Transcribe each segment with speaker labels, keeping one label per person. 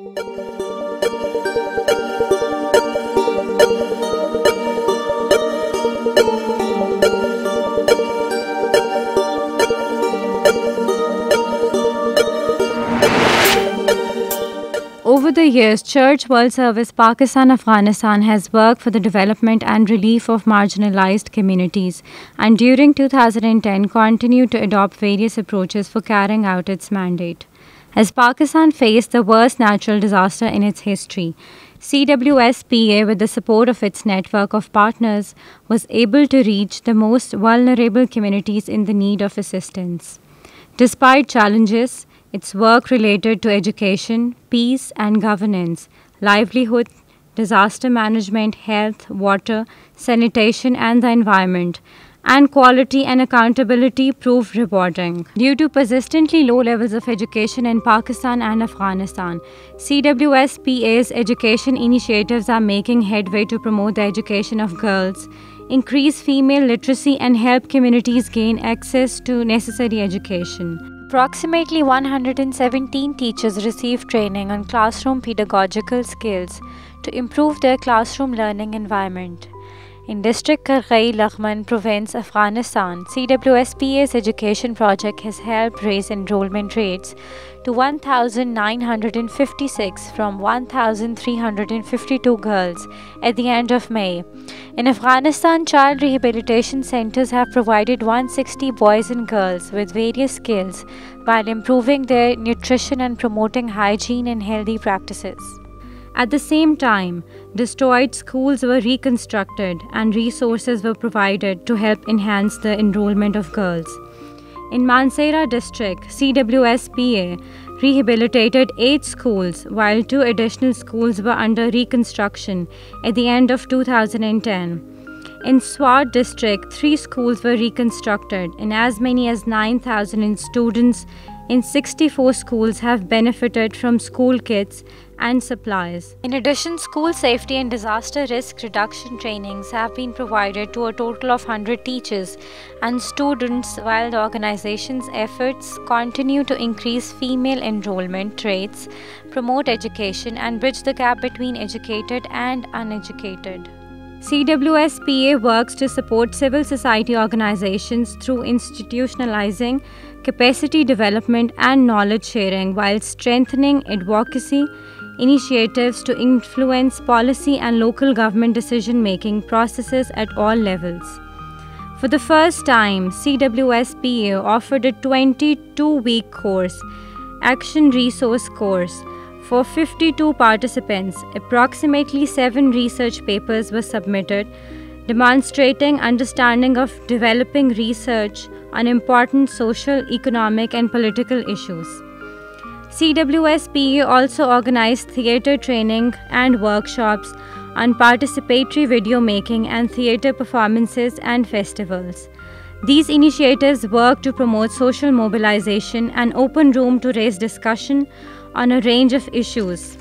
Speaker 1: Over the years, Church World Service Pakistan Afghanistan has worked for the development and relief of marginalized communities, and during 2010 continued to adopt various approaches for carrying out its mandate. As Pakistan faced the worst natural disaster in its history, CWSPA, with the support of its network of partners, was able to reach the most vulnerable communities in the need of assistance. Despite challenges, its work related to education, peace and governance, livelihood, disaster management, health, water, sanitation and the environment, and quality and accountability proved rewarding. Due to persistently low levels of education in Pakistan and Afghanistan, CWSPA's education initiatives are making headway to promote the education of girls, increase female literacy and help communities gain access to necessary education. Approximately 117 teachers receive training on classroom pedagogical skills to improve their classroom learning environment. In District Kargai Laghman Province, Afghanistan, CWSPA's education project has helped raise enrollment rates to 1,956 from 1,352 girls at the end of May. In Afghanistan, child rehabilitation centers have provided 160 boys and girls with various skills while improving their nutrition and promoting hygiene and healthy practices. At the same time, destroyed schools were reconstructed and resources were provided to help enhance the enrollment of girls. In Mansehra district, CWSPA rehabilitated 8 schools while 2 additional schools were under reconstruction at the end of 2010. In Swat district, 3 schools were reconstructed and as many as 9,000 students in 64 schools have benefited from school kits and supplies. In addition, school safety and disaster risk reduction trainings have been provided to a total of 100 teachers and students, while the organization's efforts continue to increase female enrollment rates, promote education, and bridge the gap between educated and uneducated. CWSPA works to support civil society organizations through institutionalizing capacity development and knowledge sharing while strengthening advocacy initiatives to influence policy and local government decision-making processes at all levels. For the first time, CWSPA offered a 22-week course, Action Resource Course, for 52 participants. Approximately 7 research papers were submitted, demonstrating understanding of developing research on important social, economic, and political issues. CWSPA also organized theatre training and workshops on participatory video making and theatre performances and festivals. These initiatives work to promote social mobilization and open room to raise discussion on a range of issues.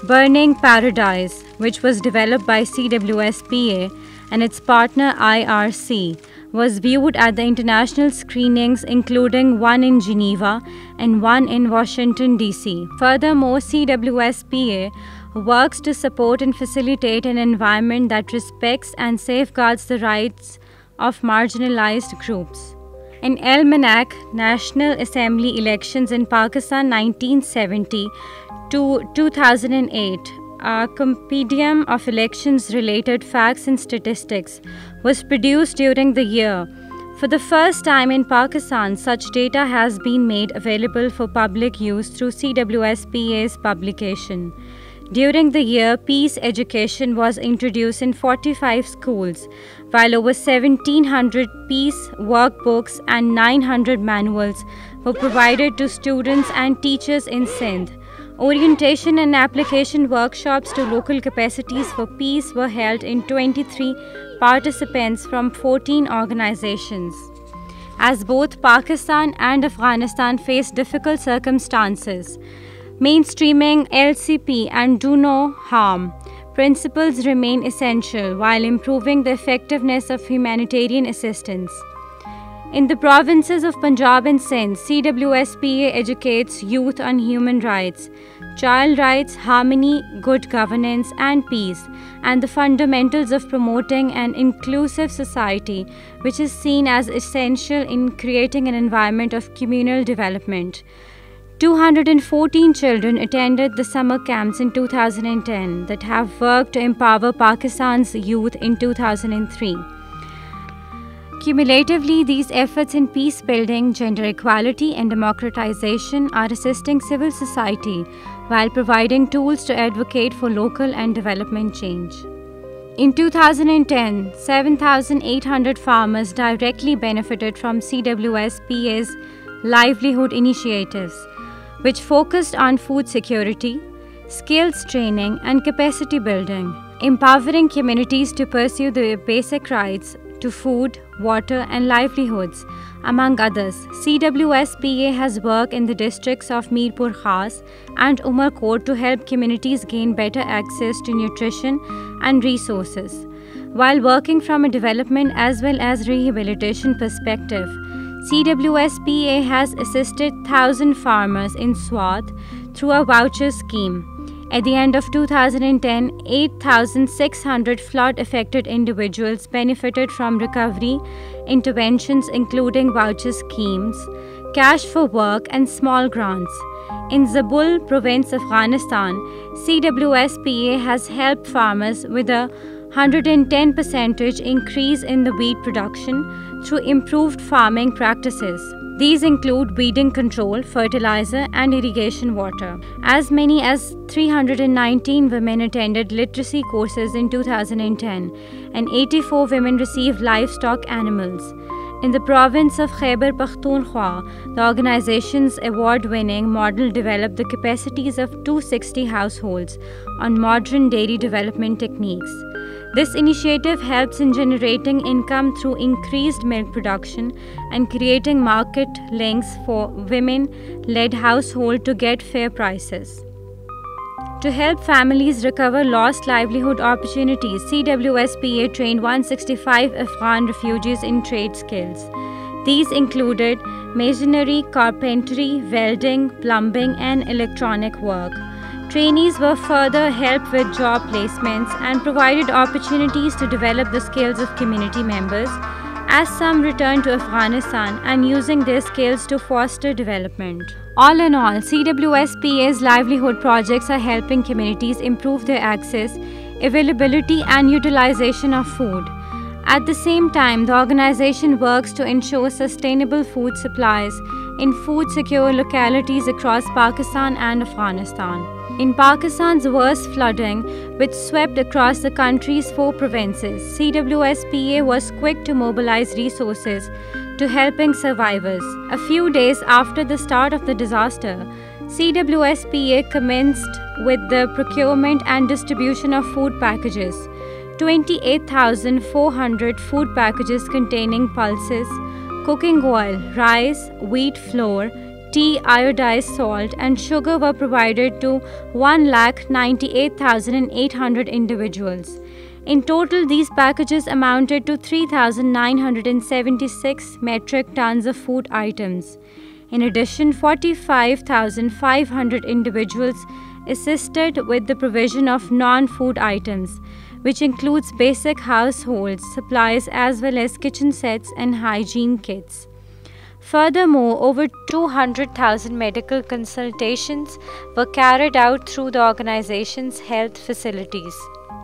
Speaker 1: Burning Paradise, which was developed by CWSPA and its partner IRC, was viewed at the international screenings, including one in Geneva and one in Washington, D.C. Furthermore, CWSPA works to support and facilitate an environment that respects and safeguards the rights of marginalized groups. In Almanac, National Assembly elections in Pakistan 1970 to 2008, a compendium of elections-related facts and statistics was produced during the year. For the first time in Pakistan, such data has been made available for public use through CWSPA's publication. During the year, peace education was introduced in 45 schools, while over 1,700 peace workbooks and 900 manuals were provided to students and teachers in Sindh. Orientation and application workshops to local capacities for peace were held in 23 participants from 14 organizations. As both Pakistan and Afghanistan face difficult circumstances, mainstreaming LCP and do no harm principles remain essential while improving the effectiveness of humanitarian assistance. In the provinces of Punjab and Sindh, CWSPA educates youth on human rights, child rights, harmony, good governance, and peace, and the fundamentals of promoting an inclusive society, which is seen as essential in creating an environment of communal development. 214 children attended the summer camps in 2010 that have worked to empower Pakistan's youth in 2003. Cumulatively, these efforts in peace building, gender equality, and democratization are assisting civil society while providing tools to advocate for local and development change. In 2010, 7,800 farmers directly benefited from CWSPA's livelihood initiatives, which focused on food security, skills training, and capacity building, empowering communities to pursue their basic rights to food, water, and livelihoods. Among others, CWSPA has worked in the districts of Mirpur Khas and Umarkot to help communities gain better access to nutrition and resources. While working from a development as well as rehabilitation perspective, CWSPA has assisted 1,000 farmers in Swat through a voucher scheme. At the end of 2010, 8,600 flood-affected individuals benefited from recovery interventions including voucher schemes, cash for work, and small grants. In Zabul province, Afghanistan, CWSPA has helped farmers with a 110% increase in the wheat production through improved farming practices. These include weeding control, fertilizer, and irrigation water. As many as 319 women attended literacy courses in 2010, and 84 women received livestock animals. In the province of Khyber Pakhtunkhwa, the organization's award-winning model developed the capacities of 260 households on modern dairy development techniques. This initiative helps in generating income through increased milk production and creating market links for women-led households to get fair prices. To help families recover lost livelihood opportunities, CWSPA trained 165 Afghan refugees in trade skills. These included masonry, carpentry, welding, plumbing, and electronic work. Trainees were further helped with job placements and provided opportunities to develop the skills of community members, as some returned to Afghanistan and using their skills to foster development. All in all, CWSPA's livelihood projects are helping communities improve their access, availability, and utilization of food. At the same time, the organization works to ensure sustainable food supplies in food-secure localities across Pakistan and Afghanistan. In Pakistan's worst flooding, which swept across the country's 4 provinces, CWSPA was quick to mobilize resources to helping survivors. A few days after the start of the disaster, CWSPA commenced with the procurement and distribution of food packages. 28,400 food packages containing pulses, cooking oil, rice, wheat flour, tea, iodized salt, and sugar were provided to 1,98,800 individuals. In total, these packages amounted to 3,976 metric tons of food items. In addition, 45,500 individuals assisted with the provision of non-food items, which includes basic household supplies as well as kitchen sets and hygiene kits. Furthermore, over 200,000 medical consultations were carried out through the organization's health facilities.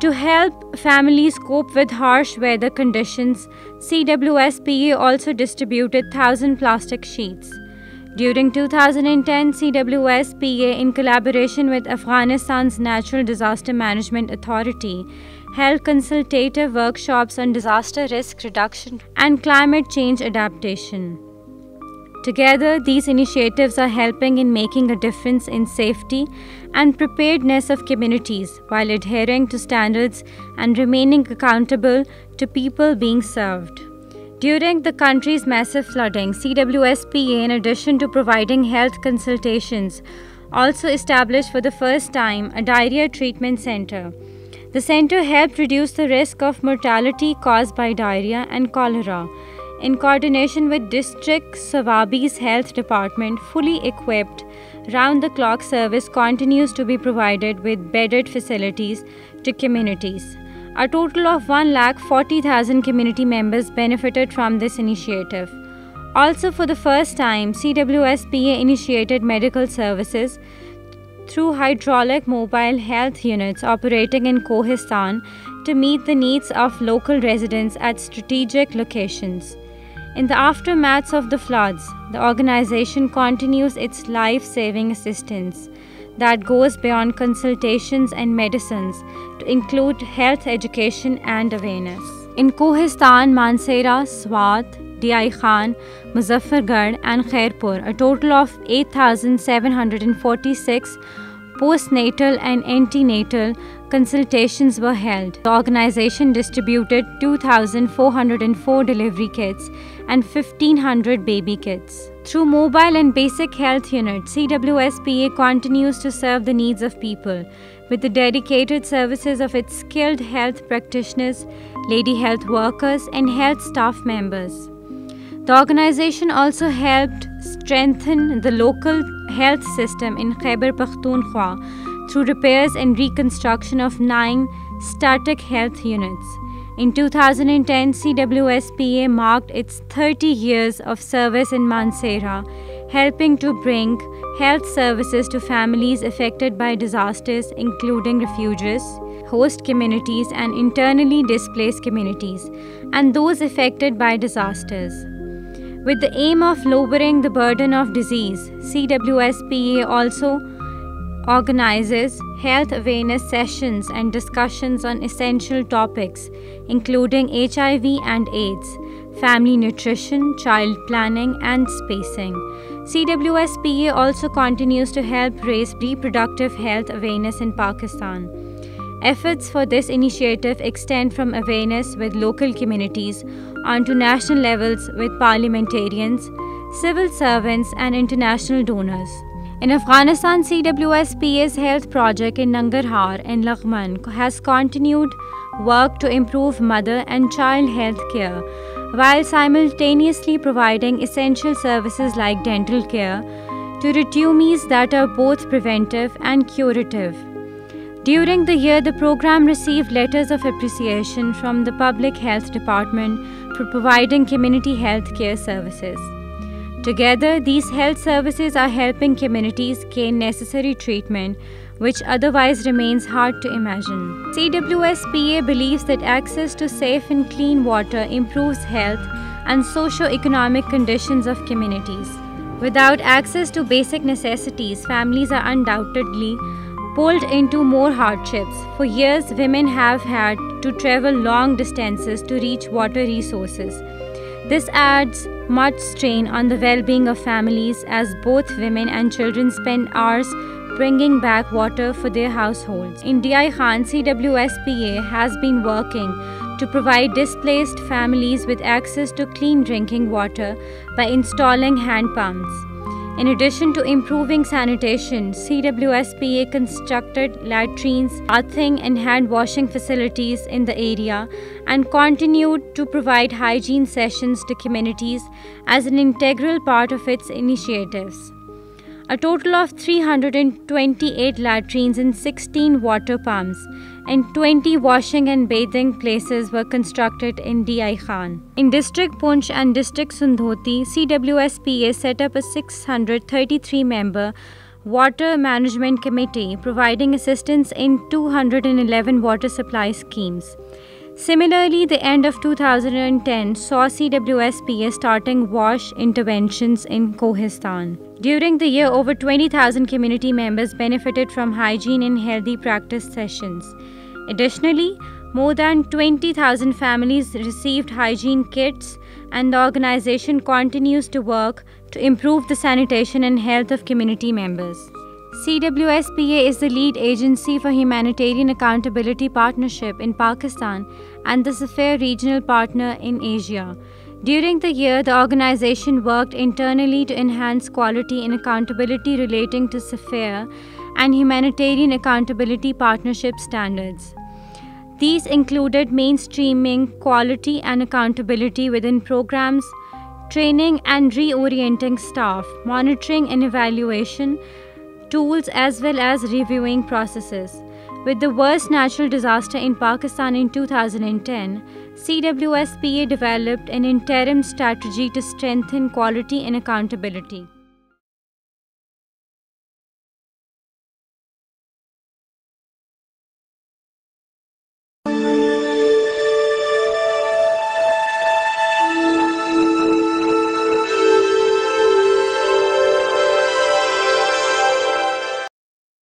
Speaker 1: To help families cope with harsh weather conditions, CWSPA also distributed 1,000 plastic sheets. During 2010, CWSPA, in collaboration with Afghanistan's Natural Disaster Management Authority, held consultative workshops on disaster risk reduction and climate change adaptation. Together, these initiatives are helping in making a difference in safety and preparedness of communities while adhering to standards and remaining accountable to people being served. During the country's massive flooding, CWSPA, in addition to providing health consultations, also established for the first time a diarrhea treatment center. The center helped reduce the risk of mortality caused by diarrhea and cholera. In coordination with District Sawabi's health department, fully equipped round-the-clock service continues to be provided with bedded facilities to communities. A total of 140,000 community members benefited from this initiative. Also, for the first time, CWSPA initiated medical services through hydraulic mobile health units operating in Kohistan to meet the needs of local residents at strategic locations. In the aftermath of the floods, the organization continues its life-saving assistance that goes beyond consultations and medicines to include health education and awareness. In Kohistan, Mansehra, Swat, DI Khan, Muzaffargarh and Khairpur, a total of 8,746 postnatal and antenatal consultations were held. The organization distributed 2,404 delivery kits and 1,500 baby kits. Through mobile and basic health units, CWSPA continues to serve the needs of people with the dedicated services of its skilled health practitioners, lady health workers, and health staff members. The organization also helped strengthen the local health system in Khyber Pakhtunkhwa through repairs and reconstruction of 9 static health units. In 2010, CWSPA marked its 30 years of service in Mansehra, helping to bring health services to families affected by disasters, including refugees, host communities, and internally displaced communities, and those affected by disasters. With the aim of lowering the burden of disease, CWSPA also organizes health awareness sessions and discussions on essential topics including HIV and AIDS, family nutrition, child planning, and spacing. CWSPA also continues to help raise reproductive health awareness in Pakistan. Efforts for this initiative extend from awareness with local communities onto national levels with parliamentarians, civil servants, and international donors. In Afghanistan, CWSPA's health project in Nangarhar and Laghman has continued work to improve mother and child health care, while simultaneously providing essential services like dental care to retumees that are both preventive and curative. During the year, the program received letters of appreciation from the Public Health Department for providing community health care services. Together, these health services are helping communities gain necessary treatment, which otherwise remains hard to imagine. CWSPA believes that access to safe and clean water improves health and socio-economic conditions of communities. Without access to basic necessities, families are undoubtedly pulled into more hardships. For years, women have had to travel long distances to reach water resources. This adds much strain on the well-being of families as both women and children spend hours bringing back water for their households. In DI Khan, CWSPA has been working to provide displaced families with access to clean drinking water by installing hand pumps. In addition to improving sanitation, CWSPA constructed latrines, bathing and hand washing facilities in the area and continued to provide hygiene sessions to communities as an integral part of its initiatives. A total of 328 latrines and 16 water pumps and 20 washing and bathing places were constructed in DI Khan. In District Poonch and District Sundhoti, CWSPA set up a 633-member Water Management Committee providing assistance in 211 water supply schemes. Similarly, the end of 2010 saw CWSPA starting wash interventions in Kohistan. During the year, over 20,000 community members benefited from hygiene and healthy practice sessions. Additionally, more than 20,000 families received hygiene kits, and the organization continues to work to improve the sanitation and health of community members. CWSPA is the lead agency for Humanitarian Accountability Partnership in Pakistan and the SAFAIR regional partner in Asia. During the year, the organization worked internally to enhance quality and accountability relating to SAFAIR and Humanitarian Accountability Partnership standards. These included mainstreaming quality and accountability within programs, training and reorienting staff, monitoring and evaluation, tools as well as reviewing processes. With the worst natural disaster in Pakistan in 2010, CWSPA developed an interim strategy to strengthen quality and accountability.